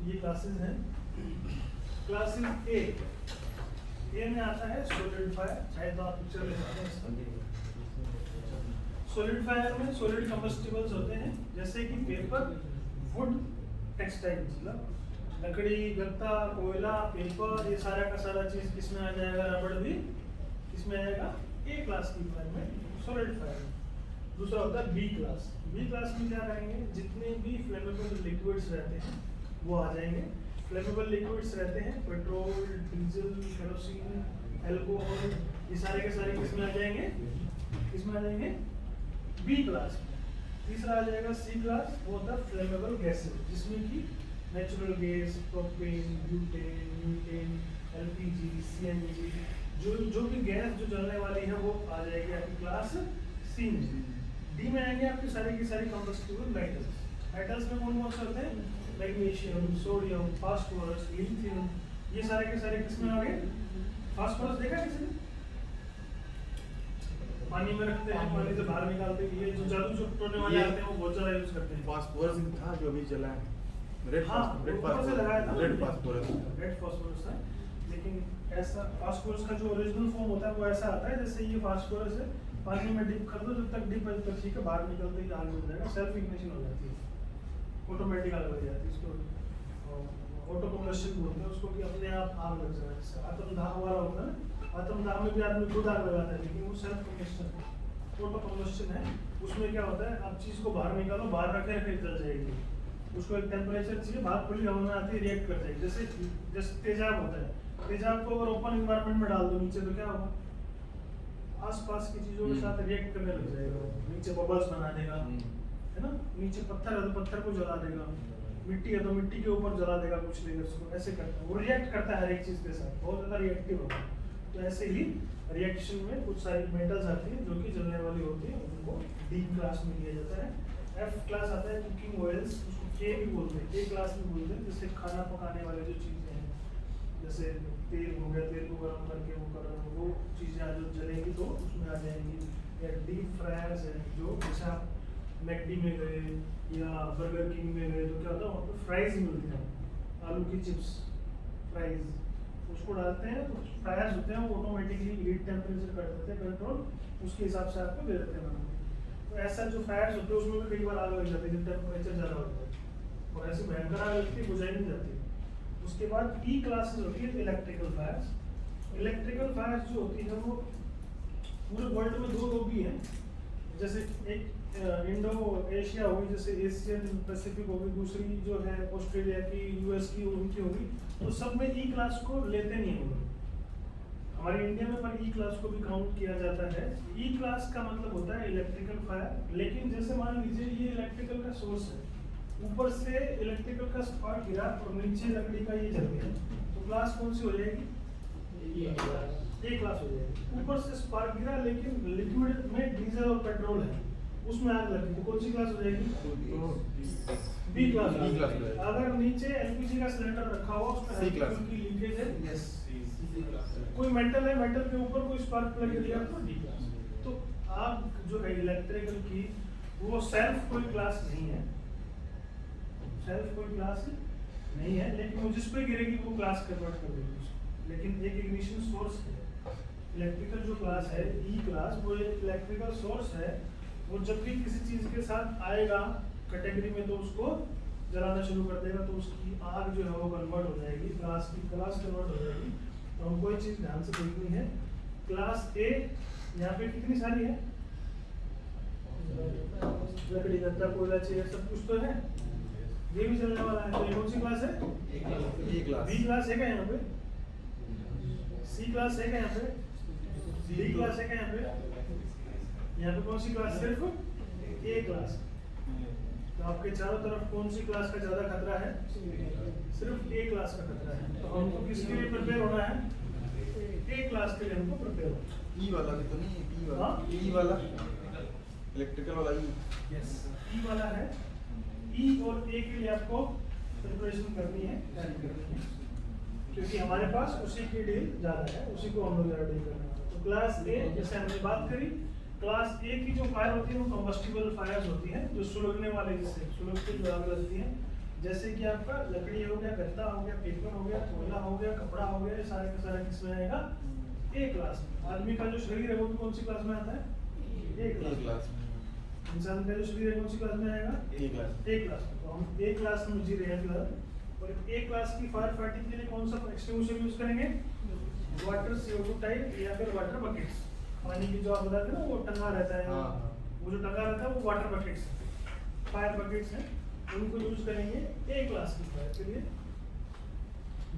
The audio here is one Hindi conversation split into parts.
ये क्लासेस हैं। क्लासेस ए में आता है सॉलिड फायर, चाहे तो आप पिक्चर ले सकते हैं। सॉलिड फायर में सॉलिड कंबस्टिबल्स होते हैं, जैसे कि पेपर, वुड, टेक्सटाइल, मतलब लकड़ी, गत्ता, कोयला, पेपर, ये सारा का सारा चीज किसमें आ जाएगा? रबड़ भी इसमें आएगा ए क्लास की फायर में, सॉलिड फायर। दूसरा होता है बी क्लास। बी क्लास में क्या रहेंगे? जितने भी फ्लेमेबल लिक्विड्स रहते हैं वो आ जाएंगे। फ्लेमेबल लिक्विड्स रहते हैं पेट्रोल, डीजल, केरोसिन, अल्कोहल, ये सारे के सारे किसमें आ जाएंगे? किसमें आ जाएंगे? बी क्लास में। तीसरा आ जाएगा सी क्लास, वो होता है फ्लेमेबल गैसेस, जिसमें कि natural gas, propane, butane, methane, LPG, CNG, जो भी गैस जो जलने वाली है वो आ जाएगी आपकी क्लास सी में। डी में आएंगे आपकी सारी की सारी कंबस्टिबल मेटल्स। मेटल्स में कौन कौन से होते हैं? मैग्नीशियम, सोडियम, फास्फोरस, लिथियम, ये सारे के सारे किसमें आ गए? फास्फोरस देखा किसी ने? पानी में रखते हैं, पानी से बाहर निकालते हैं, ये जो जादू जो टोने वाले आते हैं वो बहुत ज्यादा यूज करते हैं। फास्फोरस था जो अभी चला है, रेड फास्फोरस था, लेकिन ऐसा फास्फोरस का जो ओरिजिनल फॉर्म होता है वो ऐसा आता है जैसे ये फास्फोरस है, पानी में डिप कर दो, जब तक डिप है तब ठीक है, बाहर निकलते ही आग लग जाएगा, सेल्फ इग्निशन हो जाती है, ऑटोमेटिक आग लग जाती है, इसको ऑटो कंबस्शन बोलते हैं उसको, कि अपने आप आग लग जाए। जैसे आत्मदाह वाला होता है ना, आत्मदाह में भी आदमी खुद आग लगाता है, लेकिन वो सेल्फ कंबस्शन है, ऑटो कंबस्शन है। उसमें क्या होता है, आप चीज को बाहर निकालो, बाहर रखे रखे जल जाएगी, उसको एक टेम्परेचर चाहिए, बाहर खुली हवा में आती है, रिएक्ट कर जाएगी। जैसे तेजाब होता है, तेजाब को अगर ओपन एनवायरनमेंट में डाल दो नीचे तो क्या होगा? आसपास की चीजों के साथ रिएक्ट करने लग जाएगा, नीचे बबल्स बना देगा, है ना? नीचे पत्थर है तो पत्थर को जला देगा, मिट्टी है तो मिट्टी के ऊपर जला देगा कुछ लेयर्स को, ऐसे करता है वो, रिएक्ट करता है हर एक चीज के साथ, बहुत ज्यादा रिएक्टिव होता है। तो ऐसे ही रिएक्शन में कुछ सारी मेटल्स आती हैं जो कि जलने वाली होती है, उनको डी क्लास में लिया जाता है। एफ क्लास आता है कुकिंग ऑयल्स, उसको के भी बोलते हैं, ए क्लास में बोलते हैं, जैसे खाना पकाने वाले जो चीजें हैं, जैसे तेल हो गया, तेल को गर्म करके वो कर रहे हो, वो चीजें जो जलेंगी तो उसमें आ जाएंगी। या डीप फ्रायर्स है, जो जैसे आप मैकडी में गए या बर्गर किंग में गए तो क्या होता है, वहाँ पे फ्राइज मिलती हैं, आलू की चिप्स फ्राइज, उसको डालते हैं तो फ्रायर्स होते हैं, वो ऑटोमेटिकली हीट टेम्परेचर कर देते हैं कंट्रोल, उसके हिसाब से आपको दे देते हैं बना के। तो ऐसा जो फ्रायर्स होते हैं उसमें भी कई बार आग लग जाती है जब टेम्परेचर ज़्यादा होता है, और ऐसी भयंकर आग लगती है, बुझाई नहीं जाती। उसके बाद ई क्लासेस होती है इलेक्ट्रिकल फायर्स। इलेक्ट्रिकल फायर्स जो होती है वो पूरे वर्ल्ड में दो लोग भी हैं, जैसे एक इंडो एशिया होगी, जैसे एशियन पैसिफिक होगी, दूसरी जो है ऑस्ट्रेलिया की, यूएस की, उनकी होगी, तो सब में ई क्लास को लेते नहीं होंगे। हमारे इंडिया में पर ई क्लास को भी काउंट किया जाता है। ई क्लास का मतलब होता है इलेक्ट्रिकल फायर, लेकिन जैसे मान लीजिए ये इलेक्ट्रिकल का सोर्स है, ऊपर से इलेक्ट्रिकल का स्पार्क गिरा और नीचे लकड़ी का ये जल गया, तो क्लास कौन सी हो जाएगी? ए क्लास हो जाएगी। ऊपर से स्पार्क गिरा लेकिन लिक्विड में डीजल और पेट्रोल है, उसमें आग लगी, तो कौन सी क्लास हो जाएगी? B class. अगर नीचे एलपीजी का सिलेंडर रखा हुआ उसमें हल्की फुल्की लीकेज है, यस, कोई मेटल है, मेटल के ऊपर कोई स्पार्क प्लग गिर गया तो डी क्लास। तो आग जो है इलेक्ट्रिकल की वो सेल्फ कोई क्लास नहीं है, सेल्फ कोई क्लास नहीं है, लेकिन वो जिस पे गिरेगी वो क्लास कन्वर्ट कर देगी उसको। लेकिन एक इग्निशन सोर्स है इलेक्ट्रिकल जो क्लास है ई क्लास, वो एक इलेक्ट्रिकल सोर्स है, वो जब भी किसी चीज के साथ आएगा कैटेगरी में तो उसको जलाना शुरू कर देगा, तो उसकी आग जो है वो कन्वर्ट हो जाएगी, क्लास की क्लास कन्वर्ट हो जाएगी। तो हमको एक चीज ध्यान से देखनी है, क्लास ए यहाँ पे कितनी सारी है, लकड़ी, गत्ता, कोयला, चेयर, सब कुछ तो है, ये भी चलने वाला है। तो ये कौन सी क्लास है? बी क्लास है क्या यहाँ पे? सी क्लास है क्या यहाँ पे? डी क्लास है क्या यहाँ पे? यहाँ पे कौन सी क्लास? सिर्फ ए क्लास। तो आपके चारों तरफ कौन सी क्लास का ज्यादा खतरा है? सिर्फ ए क्लास का खतरा है। तो हमको किसके लिए प्रिपेयर होना है? ए क्लास के लिए हमको प्रिपेयर होना है। ई वाला भी तो नहीं है, ई वाला, ई वाला इलेक्ट्रिकल वाला ई, यस, ई वाला है। ई और ए के लिए आपको प्रिपरेशन करनी है, तैयारी करनी है, क्योंकि हमारे पास उसी की डील ज्यादा है, उसी को हम लोग ज्यादा डील करना है। तो क्लास ए, जैसे हमने बात करी, क्लास ए की जो फायर होती है वो कंबस्टिबल फायर्स होती हैं, जो सुलगने वाले, जिससे सुलग के जो आग लगती है, जैसे कि आपका लकड़ी हो गया, गत्ता हो गया, पेपर हो गया, कोयला हो गया, कपड़ा हो गया, ये सारे का सारा किसमें आएगा? ए क्लास में। आदमी का जो शरीर है वो भी कौन सी क्लास में आता है? ए क्लास में। इंसान का जो शरीर है कौन सी क्लास में आएगा? ए क्लास। ए क्लास में। तो हम ए क्लास में जी रहे हैं फिलहाल। और ए क्लास की फायर फाइटिंग के लिए कौन सा एक्सटिंग्विशर यूज करेंगे? वाटर CO2 टाइप या फिर वाटर बकेट्स। पानी की जो आप बताते हैं ना वो टंगा रहता है, वो जो टंगा रहता है वो वाटर बकेट्स, फायर बकेट्स हैं, उनको यूज करेंगे ए क्लास की फायर के लिए।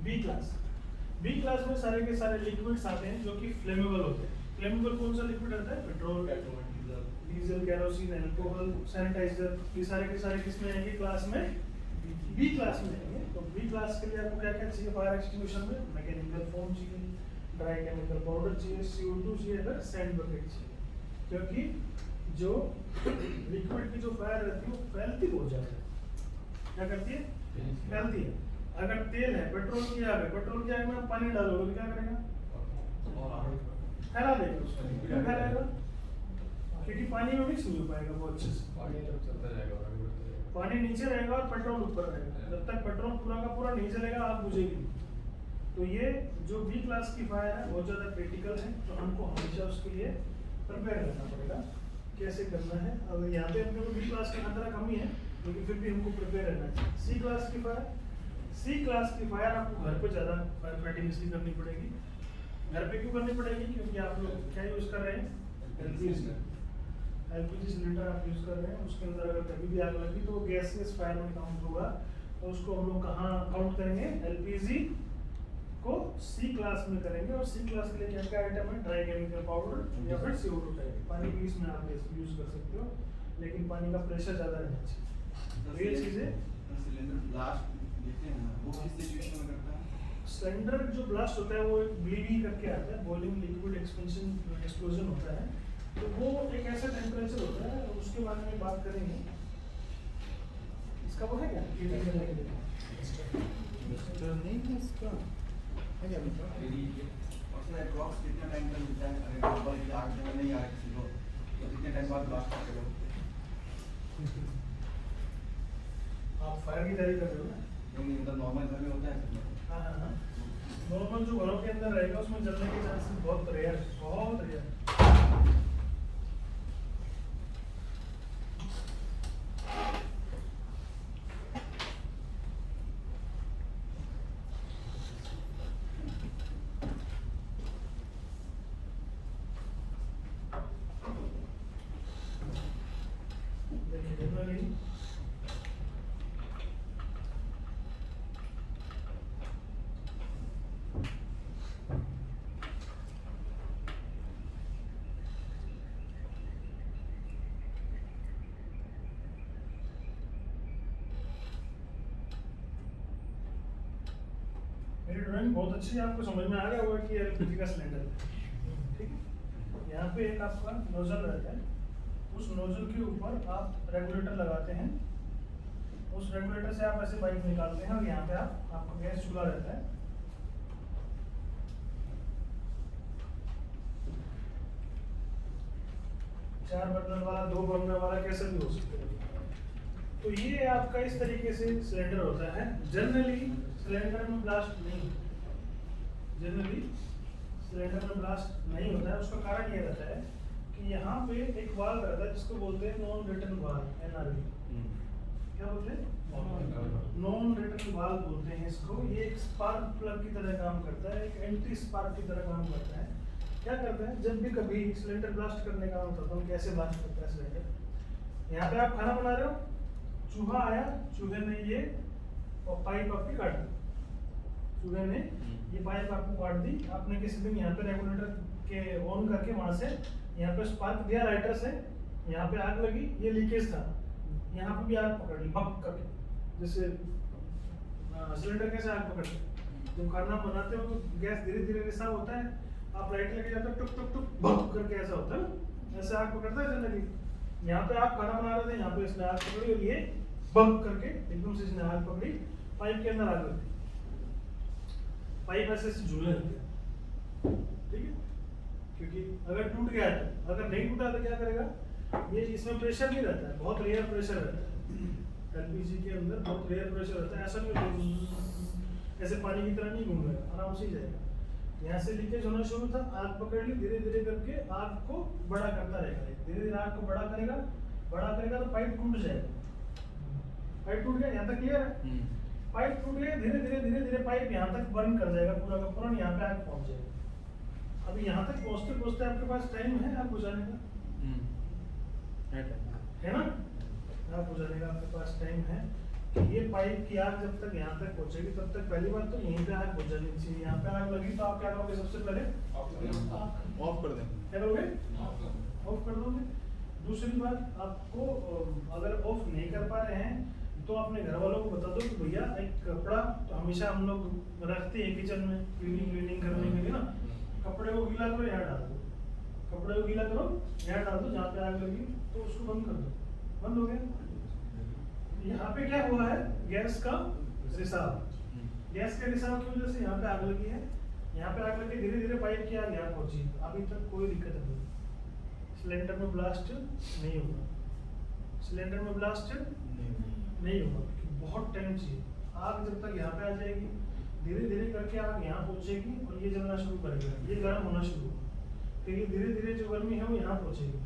बी क्लास में सारे के सारे लिक्विड्स आते हैं जो कि फ्लेमेबल होते हैं। फ्लेमेबल कौन सा लिक्विड आता है? Petrol, diesel, kerosene, alcohol, sanitiser, ये सारे के सारे किसमें आएंगे? क्लास में बी क्लास में आएंगे। तो बी क्लास के लिए आपको क्या क्या चाहिए फायर एक्सटिंग्विशर में? मैकेनिकल फोम चाहिए, ड्राई केमिकल पाउडर चाहिए, CO2 चाहिए, अगर सैंड बकेट चाहिए। क्योंकि जो लिक्विड की जो फायर रहती है वो फैलती बहुत ज्यादा है। क्या करती है? फैलती है। अगर तेल है, पेट्रोल की आग है, पेट्रोल की आग में आप पानी डालोगे तो क्या करेगा? फैला देगा उसको। क्यों फैलाएगा? क्योंकि पानी में मिक्स नहीं हो पाएगा बहुत अच्छे से। पानी नीचे रहेगा और पेट्रोल ऊपर रहेगा। जब तक पेट्रोल पूरा का पूरा नहीं जलेगा आग बुझेगी। तो ये जो बी क्लास की फायर है बहुत ज़्यादा क्रिटिकल है, तो हमको हमेशा उसके लिए प्रिपेयर रहना पड़ेगा। कैसे करना है? अब यहाँ पे अपने को बी क्लास का खतरा कम ही है, लेकिन फिर भी हमको प्रिपेयर रहना चाहिए। सी क्लास की फायर आपको घर पे ज़्यादा फायर फाइटिंग इसलिए करनी पड़ेगी। घर पे क्यों करनी पड़ेगी? क्योंकि आप लोग क्या यूज़ कर रहे हैं? एलपीजी सिलेंडर आप यूज़ कर रहे हैं। उसके अंदर अगर कभी भी आग लगी तो वो गैस फायर में काउंट होगा। तो उसको हम लोग कहाँ काउंट करेंगे? एलपीजी को सी क्लास में करेंगे। और सी क्लास के लिए क्या क्या आइटम है? ड्राई केमिकल पाउडर या फिर CO2 टाइप। पानी की इसमें आप यूज़ कर सकते हो, लेकिन पानी का प्रेशर ज़्यादा रहना चाहिए। तो ये चीज़ें सिलेंडर ब्लास्ट देते हैं ना, वो किस सिचुएशन में करता है? सिलेंडर जो ब्लास्ट होता है वो एक ब्लीडिंग करके आता है, बॉइलिंग लिक्विड एक्सप्लोजन होता है। तो वो एक ऐसा टेम्परेचर होता है, उसके बारे में बात करेंगे। इसका वो है क्या? नहीं है इसका है क्या मित्र? और सर अप्रॉक्स कितना टाइम तक मिलता है? अगर नॉर्मल की आग में नहीं आ रहा किसी को तो कितने टाइम बाद ब्लास्ट करते हो? आप फायर की तैयारी कर रहे हो ना? नहीं मतलब नॉर्मल घर में होता है सर? हाँ। नॉर्मल जो घरों के अंदर रहेगा उसमें जलने के चांसेस बहुत रेयर, बहुत रेयर। मेरी ड्राइंग बहुत अच्छी है, आपको समझ में आ गया होगा कि एलपीजी का सिलेंडर है। ठीक है, यहाँ पे एक आपका नोजल रहता है, उस नोजल के ऊपर आप रेगुलेटर लगाते हैं। उस रेगुलेटर से आप ऐसे पाइप निकालते हैं और यहाँ पे आपका गैस चूल्हा रहता है। चार बर्नर वाला, 2 बर्नर वाला, कैसे भी हो सकते हैं। तो ये आपका इस तरीके से सिलेंडर होता है। जनरली सिलेंडर में ब्लास्ट नहीं होता। जनरली सिलेंडर में ब्लास्ट नहीं होता है। उसका कारण ये रहता है कि यहाँ पे एक वाल्व रहता है जिसको बोलते हैं नॉन रिटर्न वाल्व, NRV। क्या बोलते हैं? नॉन रिटर्न वाल्व बोलते हैं इसको। ये एक स्पार्क प्लग की तरह काम करता है, एक एंटी स्पार्क की तरह काम करता है। क्या करता है? जब भी कभी सिलेंडर ब्लास्ट करने का होता है तो हम कैसे ब्लास्ट करते हैं सिलेंडर? यहाँ पे आप खाना बना रहे हो, चूहा आया, चूहे ने ये और पाइप आपकी काट दी। चूहे ने ये पाइप आपको काट दी। आपने किसी दिन यहाँ पे रेगुलेटर के ऑन करके वहां से यहाँ पे स्पार्क दिया लाइटर से, यहाँ पे आग लगी, ये लीकेज था, यहाँ पे भी आग पकड़ ली भक करके। जैसे सिलेंडर कैसे आग पकड़ते हैं? जब खाना बनाते हो तो गैस धीरे धीरे रिसाव होता है, आप लाइट लेके जाते हो, टुक टुक टुक भक करके ऐसा होता है, ऐसे आग पकड़ता है जनरली। यहाँ पे आप खाना बना रहे थे, यहाँ पे इसने आग पकड़ी और ये बम करके एकदम से इसने आग पकड़ी, पाइप के अंदर आग लगी। पाइप ऐसे झूलने लगते हैं, ठीक है? क्योंकि अगर टूट गया तो, अगर नहीं टूटा तो क्या करेगा? ये इसमें प्रेशर नहीं रहता है, बहुत रेयर प्रेशर रहता एलपीजी के अंदर बहुत रेयर प्रेशर होता है, ऐसा नहीं ऐसे पानी की तरह नहीं घूम रहा, आराम से ही जाएगा। यहाँ से लीकेज होना शुरू था, आग पकड़ ली, धीरे धीरे करके आग को बड़ा करता रहेगा, धीरे धीरे आग को बड़ा करेगा तो पाइप टूट जाएगा। पाइप टूट गया, यहाँ तक क्लियर है? पाइप टूट गया, धीरे धीरे पाइप यहाँ तक बर्न कर जाएगा पूरा का पूरा, यहाँ पे आग पहुंच जाएगा। अभी यहाँ तक पहुंचते पहुंचते आपके पास टाइम है आग बुझाने का, है ना? आग बुझाने का आपके पास टाइम है कि ये पाइप की आग जब तक यहाँ तक पहुंचेगी तब तक पहली बात तो यहीं पे आग बुझ जानी चाहिए। यहाँ पे आग लगी तो आप क्या करोगे? सबसे पहले ऑफ कर दें। क्या करोगे? ऑफ कर दोगे। दूसरी बात, आपको अगर ऑफ नहीं कर पा रहे हैं तो अपने घर वालों को बता दो कि भैया एक कपड़ा तो हमेशा हम लोग रखते हैं किचन में क्लीनिंग करने के लिए ना, कपड़े को गीला करो, यहाँ डाल दो, कपड़े को गीला करो, यहाँ डाल दो, जहाँ पे आग लगी तो उसको बंद कर दो, बंद हो गया। यहाँ पे क्या हुआ है? गैस का रिसाव, गैस के रिसाव की वजह से यहाँ पे आग लगी है। यहाँ पे आग लगी, धीरे धीरे पाइप की आग यहाँ पहुंची, अभी तक कोई दिक्कत नहीं, सिलेंडर में ब्लास्ट नहीं होगा, सिलेंडर में ब्लास्ट नहीं होगा, बहुत टाइम चाहिए। आग जब तक यहाँ पे आ जाएगी, धीरे धीरे करके आग यहाँ पहुंचेगी और ये जलना शुरू करेगा, ये गर्म होना शुरू होगा, फिर ये धीरे धीरे जो गर्मी है वो यहाँ पहुंचेगी,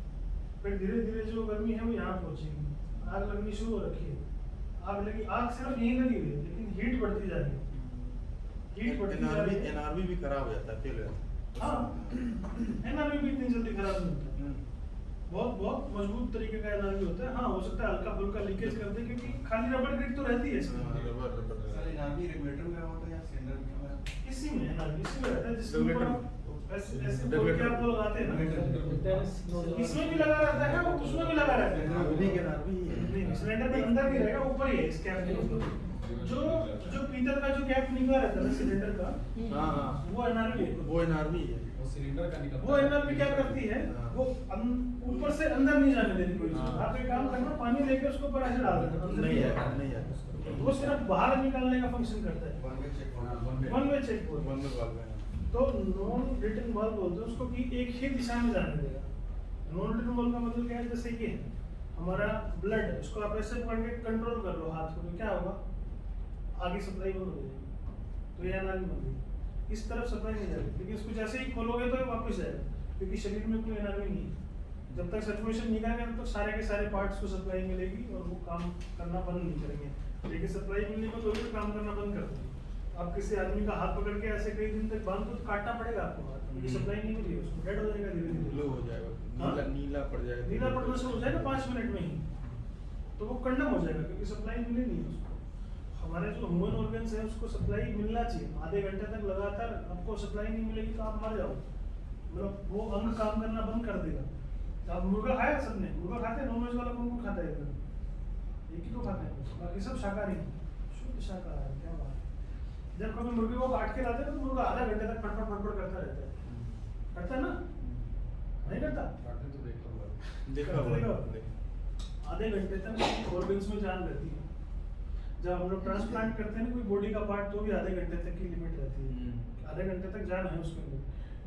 फिर धीरे धीरे जो गर्मी है वो यहाँ पहुंचेगी, आग लगनी शुरू हो रखी है। आग लगी, आग सिर्फ यहीं लगी हुई है लेकिन हीट बढ़ती जा रही है, हीट बढ़ती जा रही है। एनआरवी भी खराब हो जाता है फिर। हाँ, एनआरवी भी इतनी जल्दी खराब नहीं होता, बहुत मजबूत तरीके का एनआरवी होता है। हाँ, हो सकता है हल्का फुल्का लीकेज कर दे क्योंकि खाली रबड़ ग्रिड तो रहती है इसमें। सर एनआरवी रेगुलेटर में होता है या सिलेंडर में? इसी में एनआरवी इसी में रहता है, जिसके ऊपर आप ऐसे खोल के आप वो लगाते हैं ना, इसमें भी लगा रहता है और उसमें भी लगा रहता है। नहीं, सिलेंडर में अंदर नहीं रहेगा, ऊपर ही है इस कैप के ऊपर। जो पीतल का जो कैप निकला रहता है सिलेंडर का, वो एनआरवी है, वो एनआरवी है। सिलेंडर का निकलता वो एनआरवी क्या करती है, वो ऊपर से अंदर नहीं जाने देती कोई चीज। आप एक काम करना, पानी लेके उसको ऊपर ऐसे डाल देना, नहीं है, वो सिर्फ बाहर निकालने का फंक्शन करता है, one way check one way check बोल। बंद वाल्व है। तो नॉन रिटर्न वाल्व बोलते हैं उसको कि एक ही दिशा में जाने देगा। नॉन रिटर्न वाल्व का मतलब क्या है? जैसे ये हमारा ब्लड, उसको आप ऐसे पकड़ के कंट्रोल कर लो हाथ को, तो क्या होगा? आगे सप्लाई बंद हो जाएगी, तो ये एनआरवी बन गई। इस तरफ सप्लाई नहीं जाएगी, लेकिन इसको जैसे ही खोलोगे तो ये वापस जाएगा, क्योंकि शरीर में कोई एनआरवी नहीं है। जब तक सर्कुलेशन निकालेंगे तब तक सारे के सारे पार्ट्स को सप्लाई मिलेगी और वो काम करना बंद नहीं करेंगे। लेकिन सप्लाई मिलने पर तो भी काम करना बंद कर देंगे। आप किसी आदमी का हाथ पकड़ के ऐसे कई दिन तक बांध दो तो काटना पड़ेगा आपको हाथ, क्योंकि सप्लाई नहीं मिली है, उसको डेड हो जाएगा, धीरे धीरे ब्लू हो जाएगा, हाँ? नीला पड़ जाएगा, नीला पड़ना शुरू हो जाएगा 5 मिनट में ही, तो वो कंडम हो जाएगा क्योंकि सप्लाई मिली नहीं है उसको। हमारे जो ह्यूमन ऑर्गन्स है उसको सप्लाई मिलना चाहिए, आधे घंटे तक लगातार आपको सप्लाई नहीं मिलेगी तो आप मर जाओगे, मतलब वो अंग काम करना बंद कर देगा। आप मुर्गा खाया सबने? मुर्गा खाते हैं? नॉनवेज वाला कौन कौन खाता है इधर? एक ही तो खाते हैं, बाकी सब शाकाहारी, शुद्ध शाकाहारी। क्या बात है। जब कभी मुर्गे को काट के लाते हैं तो मुर्गा आधा घंटे तक फटफट फटफट करता रहता है, करता है ना? नहीं करता? काटने तो देखा आधे घंटे तक ऑर्गन्स में जान रहती है। जब हम लोग ट्रांसप्लांट करते हैं ना कोई बॉडी का पार्ट, तो भी आधे घंटे तक की लिमिट रहती है, आधे घंटे तक जान है उसके अंदर।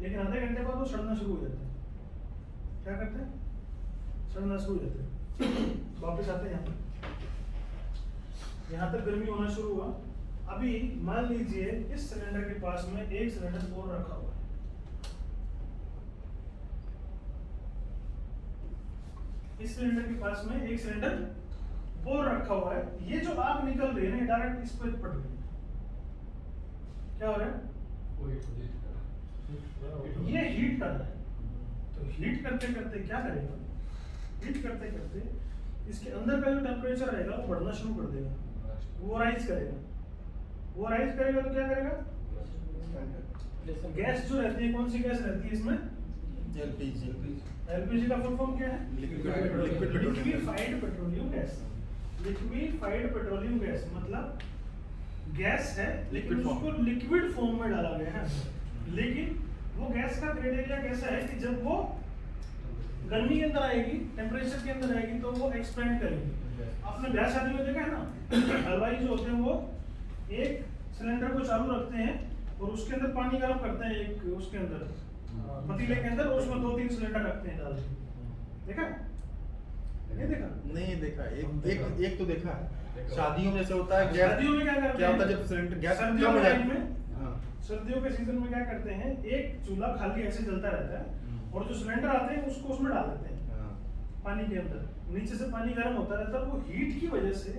लेकिन आधे घंटे बाद वो सड़ना शुरू हो जाता है। क्या करते हैं? सड़ना शुरू हो जाते हैं। वापस आते हैं यहाँ तक गर्मी होना शुरू हुआ। अभी मान लीजिए इस सिलेंडर के पास में एक सिलेंडर और रखा हुआ है, इस सिलेंडर के पास में एक सिलेंडर और रखा हुआ है। ये जो आग निकल रही है ना, डायरेक्ट इस पर पड़ रही है। क्या हो रहा है? ये हीट कर रहा है, तो हीट करते करते क्या करेगा? हीट करते करते इसके अंदर का जो टेम्परेचर रहेगा वो बढ़ना शुरू कर देगा, वो राइज करेगा। वो राइज करेगा तो क्या करेगा? गैस जो रहती है, कौन सी गैस रहती है इसमें? एलपीजी। एलपीजी का फुल फॉर्म क्या है? Liquefied petroleum gas. Liquefied petroleum gas मतलब गैस है लेकिन उसको लिक्विड फॉर्म में डाला गया है। लेकिन वो गैस का ग्रेड एरिया कैसा है कि जब वो गर्मी के अंदर आएगी, टेम्परेचर के अंदर आएगी, तो वो एक्सपेंड करेगी। आपने ब्याह शादी में देखा है ना, हलवाई जो होते हैं वो एक सिलेंडर को चालू रखते हैं और उसके अंदर पानी गर्म करते हैं, एक उसके अंदर पतीले के अंदर, और उसमें 2-3 सिलेंडर रखते हैं डाल के। देखा? नहीं देखा? नहीं देखा, एक तो देखा है। शादियों में जैसे होता है गैस, शादियों में क्या करते क्या होता है हैं? जब सिलेंडर गैस सर्दियों कम हो के जाती टाइम है। में, हाँ। सर्दियों के सीजन में क्या करते हैं, एक चूल्हा खाली ऐसे जलता रहता है और जो सिलेंडर आते हैं उसको उसमें डाल देते हैं हाँ। पानी के अंदर, नीचे से पानी गर्म होता रहता है, वो हीट की वजह से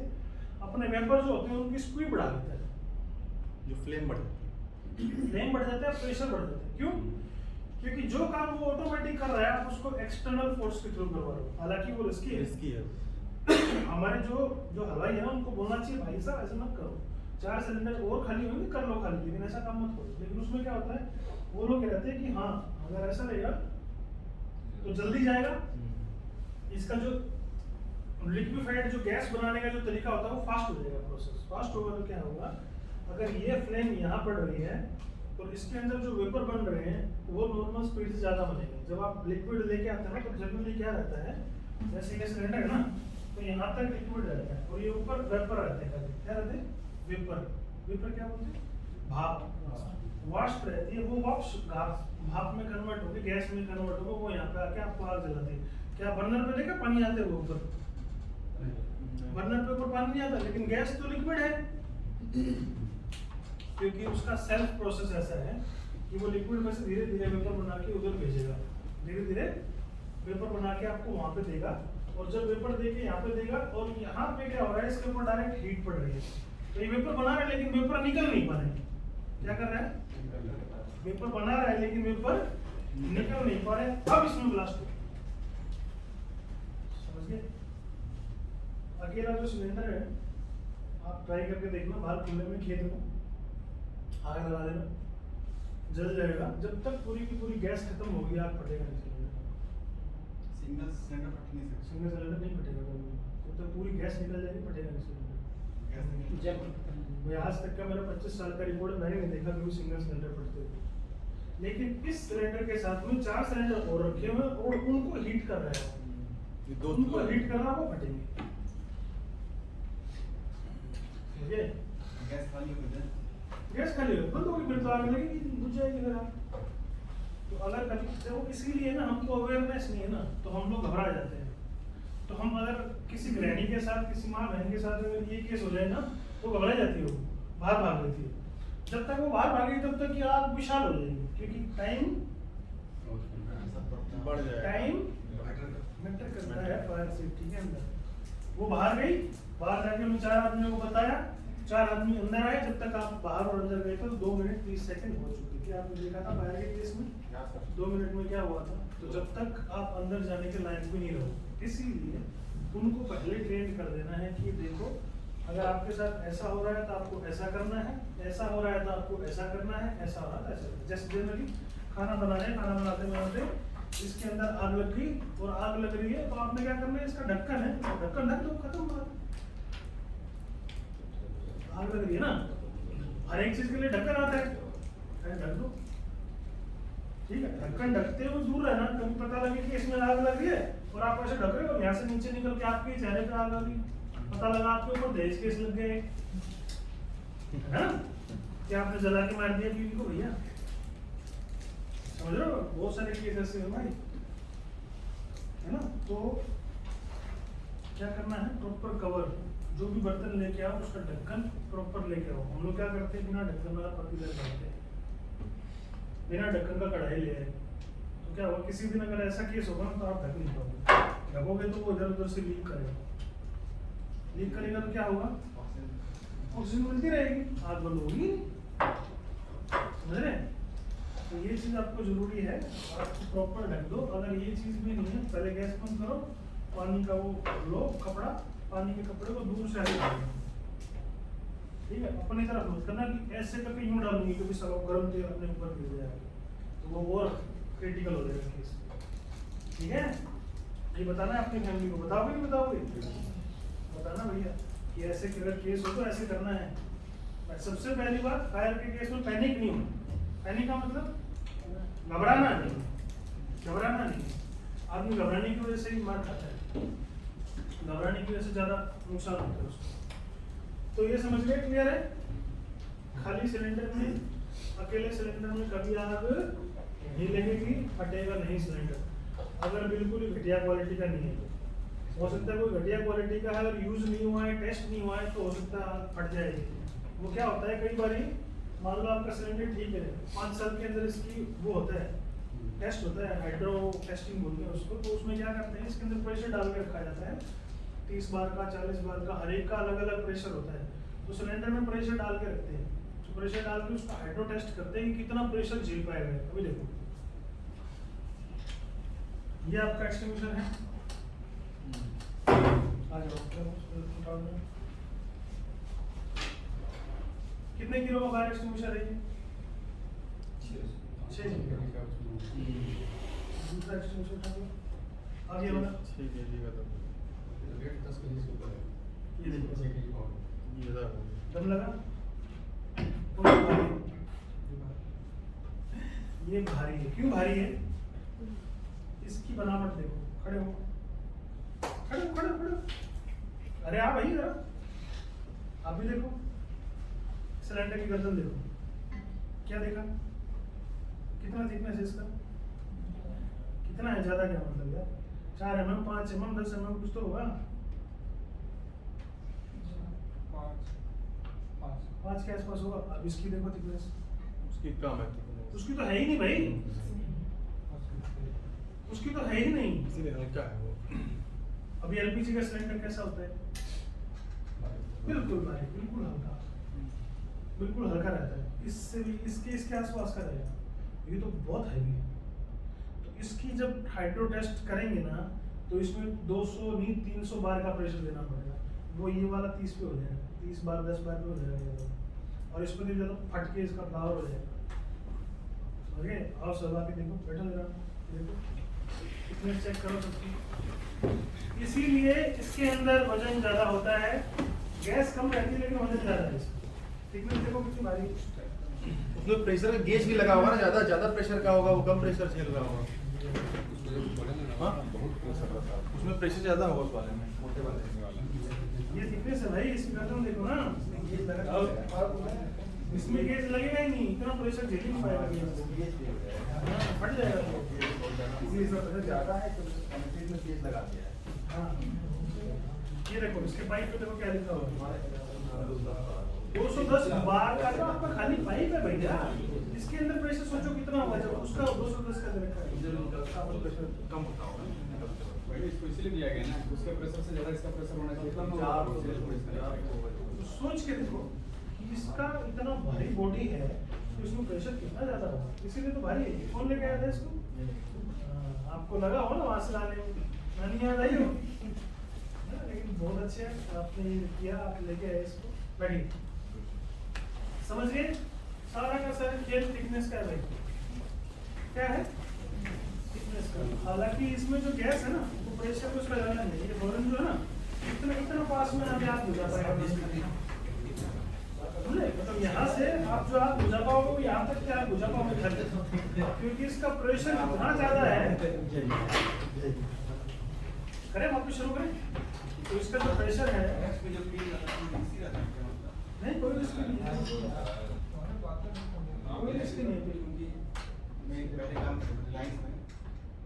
अपने वेपर जो होते हैं उनकी स्पीड बढ़ा देता है, जो फ्लेम बढ़ जाती फ्लेम बढ़ जाता है, प्रेशर बढ़ जाता है। क्यों? क्योंकि जो काम वो ऑटोमेटिक कर रहा है आप उसको एक्सटर्नल फोर्स के थ्रू करवा रहे हो, हालांकि वो रिस्की है, है। रिस्की है। हमारे जो हलवाई है ना उनको बोलना चाहिए भाई साहब ऐसा मत करो, 4 सिलेंडर और खाली होंगे कर लो खाली, लेकिन ऐसा काम मत करो। लेकिन उसमें क्या होता है, वो लोग कहते हैं कि हाँ अगर ऐसा रहेगा तो जल्दी जाएगा, इसका जो लिक्विफाइड जो गैस बनाने का जो तरीका होता है वो फास्ट हो जाएगा, प्रोसेस फास्ट होगा तो क्या होगा, अगर ये फ्लेम यहाँ पड़ रही है तो इसके अंदर जो वेपर बन रहे हैं वो नॉर्मल स्पीड से ज़्यादा बनेंगे। जब आप लिक्विड लेके आते हैं तो जनरली क्या रहता है, जैसे ये सिलेंडर है ना तो यहाँ तक लिक्विड रहता है और ये ऊपर वेपर रहते हैं, क्या रहते हैं, वेपर। वेपर क्या बोलते हैं, भाप, वाष्प रहती है, वो वाष्प भाप में कन्वर्ट होकर गैस में कन्वर्ट होकर वो यहाँ पे आके आपको आग जलाती है। क्या बर्नर पे देखा पानी आते हुए ऊपर, बर्नर पे ऊपर पानी नहीं आता, लेकिन गैस तो लिक्विड है क्योंकि उसका सेल्फ प्रोसेस ऐसा है कि वो लिक्विड में से धीरे धीरे वेपर बना के उधर भेजेगा, धीरे धीरे वेपर बना के आपको वहां पे देगा, और जब वेपर दे के यहाँ पे देगा और यहाँ पे क्या हो रहा है, इसके ऊपर डायरेक्ट हीट पड़ रही है, तो ये वेपर बना रहा है लेकिन वेपर निकल नहीं पा रहे, क्या कर रहा है, वेपर बना रहा है लेकिन वेपर निकल नहीं पा रहे। अब इसमें ब्लास्ट हो, समझ गए? अकेला जो सिलेंडर है आप ट्राई करके देखना, बाहर खुले में खेत में आग लगा देना, जल जाएगा, जब तक पूरी की पूरी गैस खत्म होगी आग फटेगा नहीं सिलेंडर। सिंगल सिलेंडर फट नहीं सकता, सिंगल सिलेंडर नहीं फटेगा कभी, जब तक पूरी गैस निकल जाएगी फटेगा नहीं सिलेंडर। गैस नहीं जब मैं आज तक का मेरा 25 साल का रिकॉर्ड, मैंने नहीं देखा कभी सिंगल सिलेंडर फटते हुए। लेकिन इस सिलेंडर के साथ में 4 सिलेंडर और रखे हुए हैं और उनको हीट कर रहा है, ये दो उनको हीट कर रहा है, वो फटेंगे। समझे? गैस खाली हो गई, गैस खाली हो बंद होगी, फिर तो आग लगेगी, बुझ जाएगी फिर आग। तो अगर कभी देखो, इसीलिए ना हमको अवेयरनेस नहीं है ना तो हम लोग घबरा जाते हैं। तो हम अगर किसी गृहिणी के साथ, किसी माँ बहन के साथ अगर ये केस हो जाए ना तो घबरा जाती है, वो बाहर भाग लेती है। जब तक वो बाहर भागेगी तब तक ये आग विशाल हो जाएगी, क्योंकि टाइम बढ़ जाएगा। टाइम मैटर करता है फायर सेफ्टी के अंदर। वो बाहर गई, बाहर जाके उन 4 आदमियों को बताया, 4 आदमी अंदर आए, जब तक आप बाहर और अंदर गए थे तो 2 मिनट 30 सेकंड हो चुके थे। आपने देखा था फायर के केस में 2 मिनट में क्या हुआ था। तो जब तक आप अंदर जाने के लायक भी नहीं रहो, इसीलिए उनको पहले ट्रेन कर देना है कि देखो अगर आपके साथ ऐसा हो रहा है तो आपको ऐसा करना है, ऐसा हो रहा है तो आपको ऐसा करना है, ऐसा हो रहा है तो ऐसा। जैसे जनरली खाना बना रहे हैं, खाना बनाते इसके अंदर आग लग गई और आग लग रही है तो आपने क्या करना है, इसका ढक्कन है, ढक्कन ढक दो, खत्म बात। आग लग रही है ना, हर एक चीज के लिए ढक्कन आता है, ढक दो, ठीक है। ढक्कन ढकते हुए दूर रहना, कभी पता लगे कि इसमें आग लग रही है और आप ऐसे ढक रहे हो, यहाँ से नीचे निकल के आपके चेहरे पे आग लगी, पता लगा आपके ऊपर दहेज केस लग गए, है ना, कि आपने जला के मार दिया बीवी को, भैया समझ रहे हो। बहुत सारे केस ऐसे हैं भाई, है ना। तो क्या करना है, प्रॉपर कवर, जो भी बर्तन लेके आओ उसका ढक्कन प्रॉपर लेके आओ। हम लोग क्या करते हैं, बिना ढक्कन वाला पतीला बनाते हैं, बिना ढक्कन का कढ़ाई ले आए, तो क्या होगा, किसी दिन अगर ऐसा केस होगा ना तो आप ढक नहीं पाओगे, ढकोगे तो वो इधर उधर से लीक करेगा, लीक करेगा तो क्या होगा, ऑक्सीजन मिलती रहेगी, आग बंद होगी, समझ रहे हैं। तो ये चीज़ आपको जरूरी है, आपको प्रॉपर ढक दो। अगर ये चीज़ भी नहीं है, पहले गैस बंद करो, पानी का वो लो कपड़ा, पानी के कपड़े को दूर से आगे डालो, ठीक है। अपनी तरफ मत करना कि ऐसे करके यूं डालूंगी क्योंकि सब गर्म तेल अपने ऊपर गिर जाएगा, तो वो और क्रिटिकल हो जाएगा केस, ठीक है। ये बताना है अपनी फैमिली को, बताओगे नहीं बताओगे, बताना भैया कि ऐसे अगर केस हो तो ऐसे करना है। सबसे पहली बात, फायर के केस में पैनिक नहीं हो। पैनिक का मतलब घबराना नहीं, घबराना नहीं। आदमी घबराने की वजह से ही मार खाता है, घबराने की वजह से ज़्यादा नुकसान होता है उसको। तो ये समझ गए, क्लियर है। खाली सिलेंडर में, अकेले सिलेंडर में कभी आग नहीं लगेगी, फटेगा नहीं सिलेंडर, अगर बिल्कुल ही घटिया क्वालिटी का नहीं है तो। हो सकता है कोई घटिया क्वालिटी का है और यूज नहीं हुआ है, टेस्ट नहीं हुआ है, तो हो सकता है फट जाएगी। वो क्या होता है कई बार मान लो आपका सिलेंडर ठीक है, 5 साल के अंदर इसकी वो होता है टेस्ट होता है, हाइड्रो टेस्टिंग बोलते हैं उसको। तो उसमें क्या करते हैं, इसके अंदर प्रेशर डाल के रखा जाता है, 30 बार का, 40 बार का, हर एक का अलग अलग प्रेशर होता है। तो सिलेंडर में प्रेशर डाल के रखते हैं, तो प्रेशर डाल के उसका हाइड्रो टेस्ट करते हैं कि कितना प्रेशर झेल पाएगा। अभी देखो ये आपका एक्सटिंग्विशर है, आ जाओ, कितने किलो का फायर एक्सटिंग्विशर है ये? 6 दूसरा एक्सटिंग्विशर था वो, अब ये वाला 6 kg का था। रेट 10 kg से ऊपर है। ये देखो 6 kg पाउडर। ये था दम लगा। कौन सा भारी है? ये भारी है, क्यों भारी है? इसकी बनावट देखो, खड़े हो, खड़े हो, खड़े हो, खड़े हो। अरे आप भाई जरा, आप भी देखो, सिलेंडर की गर्दन देखो, क्या देखा, कितना थिकनेस है इसका, कितना है, ज्यादा क्या मतलब यार, 4 mm, 5 mm, 10 mm कुछ तो होगा। 5 के आसपास होगा। अब इसकी देखो थिकनेस, उसकी कम है। उसकी तो है ही नहीं भाई, उसकी तो है ही नहीं। इसीलिए हल्का है वो। अभी एलपीजी का सिलेंडर कैसा होता है? बिल्कुल भाई, बिल्कुल हल्का, बिल्कुल हल्का रहता है। इससे भी इसके आसपास का रहेगा, ये तो बहुत हैवी है। तो इसकी जब हाइड्रो टेस्ट करेंगे ना, तो इसमें 200 नहीं 300 बार का प्रेशर देना पड़ेगा। वो ये वाला 30 पे हो जाएगा, 30 बार 10 बार पे हो जाएगा, और इस पर तो फट के इसका फ्लावर हो जाएगा। ओके, आओ सब आके देखो, बैठो जरा, देखो कितने चेक करो सबकी। इसीलिए इसके अंदर वजन ज्यादा होता है, गैस कम रहती है लेकिन वजन ज्यादा है इसका। थिकनेस देखो कितनी भारी है। उसमें प्रेशर का गेज भी लगा हुआ ना, ज्यादा प्रेशर का होगा, वो कम प्रेशर झेल रहा होगा। हाँ? बहुत प्रेशर रहता है। उसमें प्रेशर ज्यादा होगा उस वाले में, मोटे वाले में। ये थिकनेस है भाई, इसकी गर्दन देखो ना, इसमें गेज लगा, इसमें गेज लगेगा ही नहीं, इतना प्रेशर झेल ही नहीं पाएगा गेज, हाँ, फट जाएगा वो। इसलिए इसमें प्रेशर ज़्यादा है तो कंक्रीट में केस लगा दिया है। हाँ, ये देखो इसके पाइप पे देखो क्या लिखा हुआ है, 210 बार का। तो आपका खाली पाइप है भैया, इसके अंदर प्रेशर सोचो कितना होगा, जब उसका 210 का रखा है, प्रेशर कम होता होगा। पहले इसको इसीलिए दिया गया ना, उसके प्रेशर से ज़्यादा इसका प्रेशर होना चाहिए, तब ना वो तो सोच के देखो कि इसका इतना भारी बॉडी है, तो इसमें प्रेशर कितना ज्यादा होगा, इसीलिए तो भारी है। कौन लेके आया था इसको? आपको लगा हो ना वहां से लाने में, नहीं याद आई हो ना, लेकिन बहुत अच्छे है आपने ये किया, आप लेके आए इसको। बैठिए, समझ गए सारा का सारा खेल थिकनेस का है भाई, क्या है थिकनेस का। हालांकि इसमें जो गैस है ना, वो प्रेशर को उसका ज्यादा नहीं है, ये बोरन जो है ना, इतना पास में अभी आप बुझा पाएगा, मतलब यहाँ से आप जो आप बुझा पाओगे वो यहाँ तक क्या आप बुझा पाओगे घर तक, क्योंकि इसका प्रेशर इतना ज्यादा है। करें वापस शुरू करें, तो इसका जो प्रेशर है, नहीं कोई रिस्क नहीं है, कोई रिस्क नहीं है। मैं पहले काम लाइंस में,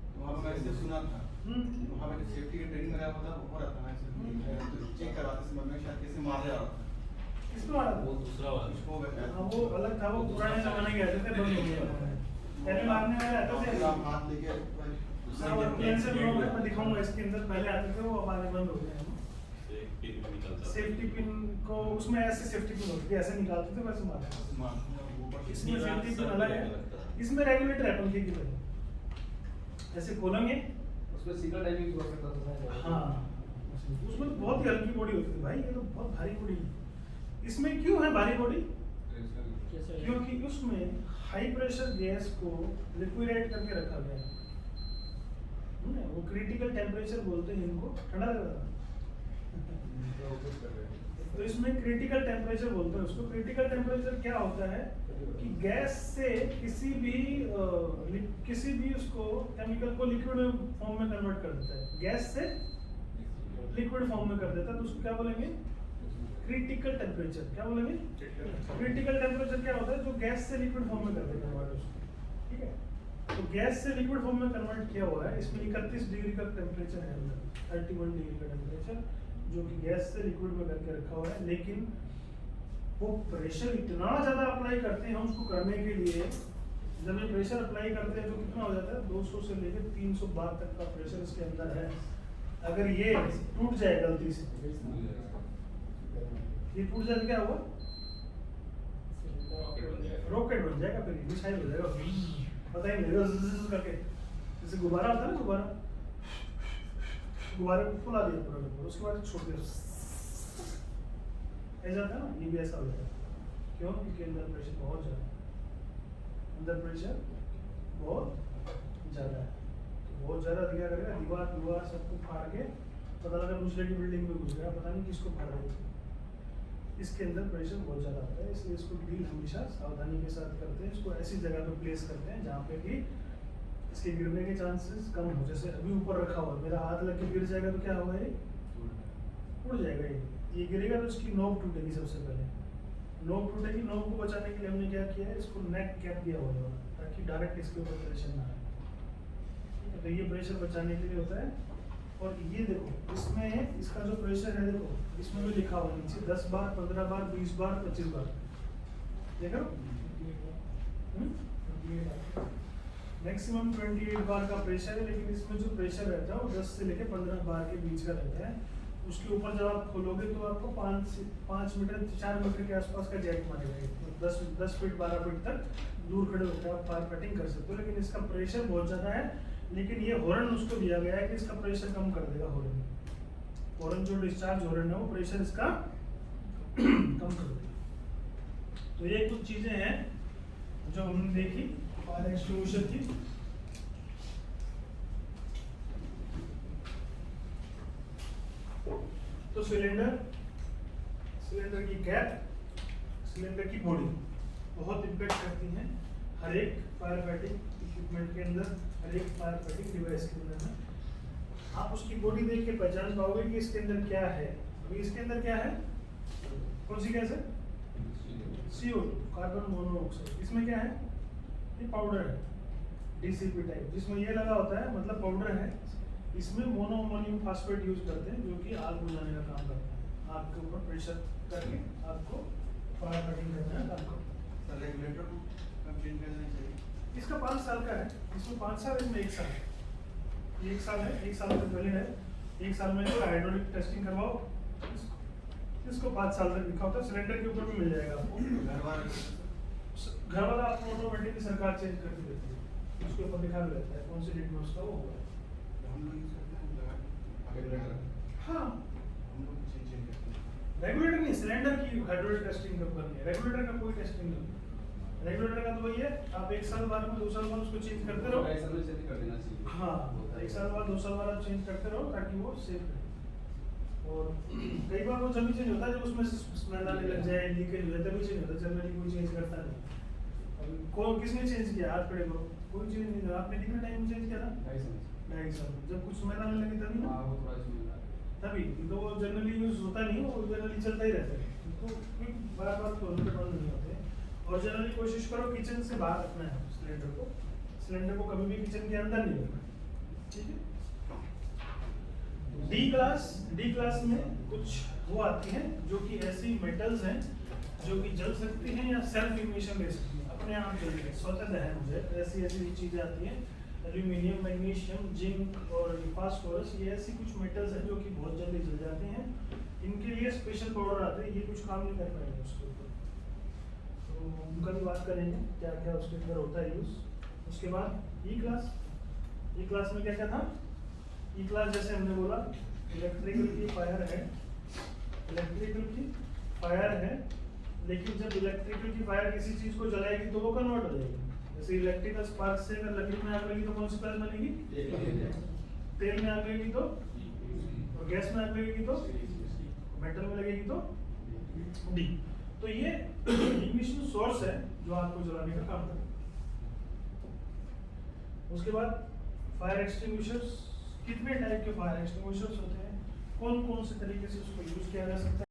तो वहाँ पर मैंने सुना था, वहाँ पर सेफ्टी की ट्रेनिंग मेरा होता हो रहा था, मैं चेक करवाते समय मैं शायद कैसे मार रहा था। इसको वाला वो दूसरा वाला उसको वो अलग था, वो पुराने जमाने के आते थे, बंद हो गया पहले मारने वाले आते थे, हाथ लेके हाँ, वो कैंसर लोग हैं, मैं दिखाऊंगा इसके अंदर, पहले आते थे वो, अब आने बंद हो गए हैं। सेफ्टी पिन को उसमें ऐसे सेफ्टी पिन होती है, ऐसे निकालते थे वैसे मारते। इसमें सेफ्टी पिन अलग है, इसमें रेगुलेटर है पंखे की तरह, ऐसे खोलेंगे उसमें सिंगल टाइमिंग हो सकता था। हाँ, उसमें तो बहुत ही हल्की बॉडी होती है भाई, ये तो बहुत भारी बॉडी है। इसमें क्यों है भारी बॉडी? क्योंकक्योंकि उसमें हाई प्रेशर गैस को लिक्विडेट करके रखा गया है, वो क्रिटिकल टेम्परेचर बोलते हैं इनको, ठंडा लग रहा था तो इसमें क्रिटिकल टेम्परेचर बोलते हैं उसको। क्रिटिकल टेम्परेचर क्या होता है कि गैस से किसी भी उसको केमिकल को लिक्विड फॉर्म में कन्वर्ट कर देता है, गैस से लिक्विड फॉर्म में कर देता है, तो उसको क्या बोलेंगे? Critical temperature. क्या बोलेंगे? क्रिटिकल टेम्परेचर क्या होता है? जो गैस से लिक्विड फॉर्म में कर देता है उसको, ठीक है। तो गैस से लिक्विड फॉर्म में कन्वर्ट किया हुआ है। इसमें 31 डिग्री का टेम्परेचर है अंदर, 31 डिग्री का टेम्परेचर जो कि गैस से लिक्विड में करके रखा हुआ है। लेकिन वो प्रेशर इतना ज़्यादा अप्लाई करते हैं हम उसको करने के लिए, जब ये प्रेशर अप्लाई करते हैं तो कितना हो जाता है 200 से लेकर 300 बार तक का प्रेशर इसके अंदर है। अगर ये टूट जाए गलती से, ये टूट जाए तो क्या होगा, रॉकेट बन जाएगा, फिर मिसाइल हो जाएगा, पता ही नहीं लगेगा करके। जैसे गुब्बारा होता है ना, गुब्बारे को फुला दिया पूरा का पूरा, उसके बाद छोड़ दिया ऐसा होता है ना, ये भी ऐसा हो जाता है। क्यों? क्योंकि अंदर प्रेशर बहुत ज़्यादा है, अंदर प्रेशर बहुत ज़्यादा है। तो बहुत ज़्यादा क्या करेगा, दीवार सबको फाड़ के पता लगा दूसरे की बिल्डिंग में घुस गया, पता नहीं किसको फाड़ रहे। इसके अंदर प्रेशर बहुत ज़्यादा आता है, इसलिए इसको डील हमेशा सावधानी के साथ करते हैं। इसको ऐसी जगह पे प्लेस करते हैं जहाँ पे कि इसके गिरने के चांसेस कम हो। जैसे अभी ऊपर रखा हुआ है, मेरा हाथ लग के गिर जाएगा तो क्या होगा, ये उड़ जाएगा। ये गिरेगा तो इसकी नोक टूटेगी। सबसे पहले नोक टूटेगी, नोक को बचाने के लिए हमने क्या किया है, इसको नेक कैप दिया हुआ है ताकि डायरेक्ट इसके ऊपर प्रेशर ना आए। तो ये प्रेशर बचाने के लिए होता है। और ये देखो इसमें इसका जो प्रेशर है, देखो इसमें भी लिखा हुआ है नीचे 10 बार, 15 बार, 20 बार, 25 बार, देखो मैक्सिमम 28 बार का प्रेशर है। लेकिन इसमें जो प्रेशर रहता है वो 10 से लेकर 15 बार के बीच का रहता है। उसके ऊपर जब आप खोलोगे तो आपको 5 मीटर 4 मीटर के आसपास का जैक मारेगा। 10 फीट 12 फीट तक दूर खड़े होकर आप फायर फाइटिंग कर सकते हो। लेकिन इसका प्रेशर बहुत ज़्यादा है। लेकिन ये हॉर्न उसको दिया गया है कि इसका प्रेशर कम कर देगा। हॉर्न जो डिस्चार्ज हॉर्न है वो प्रेशर इसका कम कर देगा। तो ये कुछ चीज़ें हैं जो हमने देखी फायर एक्सटिंग्विशर की। तो सिलेंडर की कैप, सिलेंडर की बॉडी बहुत इम्पैक्ट करती हैं हर एक फायर फाइटिंग इक्विपमेंट के अंदर, हर एक फायर फाइटिंग डिवाइस के अंदर में। आप उसकी बॉडी देख के पहचान पाओगे कि इसके अंदर क्या है। अभी इसके अंदर क्या है, कौन सी गैस है, CO2, कार्बन मोनोऑक्साइड। इसमें क्या है, ये पाउडर है DCP टाइप, जिसमें ये लगा होता है, मतलब पाउडर है। इसमें मोनोअमोनियम फास्फेट यूज करते हैं जो कि आग बुझाने का काम करता है। आग के ऊपर प्रेशर करके आग को फायर फाइटिंग करना है काम को। रेगुलेटर को कब चेंज कर देना चाहिए? इसका 5 साल का है, इसमें 5 साल, इसमें 1 साल है। 1 साल है, 1 साल तक वैलिड है। 1 साल में इसका हाइड्रोलिक टेस्टिंग करवाओ, इसको 5 साल तक लिखा होता है। सिलेंडर के ऊपर भी मिल जाएगा आपको। घर वाला आपको ऑटोमेटिकली सरकार चेंज करके देती है, उसके ऊपर लिखा भी रहता है कौन सी डेट में उसका वो होगा। हम लोग यूज करते हैं रेगुलेटर। हाँ, हम लोग चेंज करते हैं रेगुलेटर नहीं, सिलेंडर की हाइड्रोलिक टेस्टिंग कब करनी है। रेगुलेटर का कोई टेस्टिंग नहीं। रेगुलेटर का तो वही है, आप 1 साल बाद में 2 साल बाद उसको चेंज करते रहो। ऐसा में चेंज कर देना चाहिए। हाँ, 1 साल बाद 2 साल बाद आप चेंज करते रहो ताकि वो सेफ रहे। और कई बार वो जब चेंज होता है जब उसमें स्मेल आने लग जाए, लीकेज हो जाए, तभी चेंज होता है। जनरली कोई चेंज करता नहीं। कौन किसने चेंज किया, हाथ खड़े करो, कोई चेंज नहीं किया। आपने कितने टाइम में चेंज किया था? 2.5 साल में। जब कुछ स्मेल आने लगी तभी ना, वो थोड़ा स्मेल आ तभी तो वो जनरली यूज होता नहीं, वो जनरली चलता ही रहता है। तो बार बार खोलने पे बंद नहीं होते। और जनरली कोशिश करो किचन से बाहर रखना है सिलेंडर को। सिलेंडर को कभी भी किचन के अंदर नहीं रखना, ठीक है। डी क्लास में कुछ वो आती हैं जो कि ऐसी मेटल्स हैं जो कि जल सकती हैं या सेल्फ इग्निशन ले सकती हैं, अपने आप जल के स्वतः दहन हो जाए। ऐसी चीज़ें आती हैं। एल्यूमिनियम, मैग्नीशियम, जिंक और फास्फोरस, ये ऐसी कुछ मेटल्स हैं जो कि बहुत जल्दी जल जाते हैं। इनके लिए स्पेशल पाउडर आते हैं, ये कुछ काम नहीं कर पाएंगे उसके ऊपर, तो उनका भी बात करेंगे क्या क्या उसके अंदर होता है यूज़। उसके बाद ई क्लास में क्या क्या था। ई क्लास जैसे हमने बोला इलेक्ट्रिकल की फायर है, इलेक्ट्रिकल की फायर है। लेकिन जब इलेक्ट्रिकल की फायर किसी चीज़ को जलाएगी तो वो कन्वर्ट हो जाएगी। जैसे इलेक्ट्रिकल स्पार्क से अगर लकड़ी में आग लगी तो कौन सी क्लास बनेगी, तेल में आग लगेगी तो, और गैस में आग लगेगी तो, मेटल में लगेगी तो डी। तो ये इग्निशन सोर्स है जो आग को जलाने का काम करता है। उसके बाद फायर एक्सटिंग्विशर्स, कितने टाइप के फायर एक्सटिंग्विशर्स होते हैं, कौन कौन से तरीके से उसको यूज किया जा सकता है।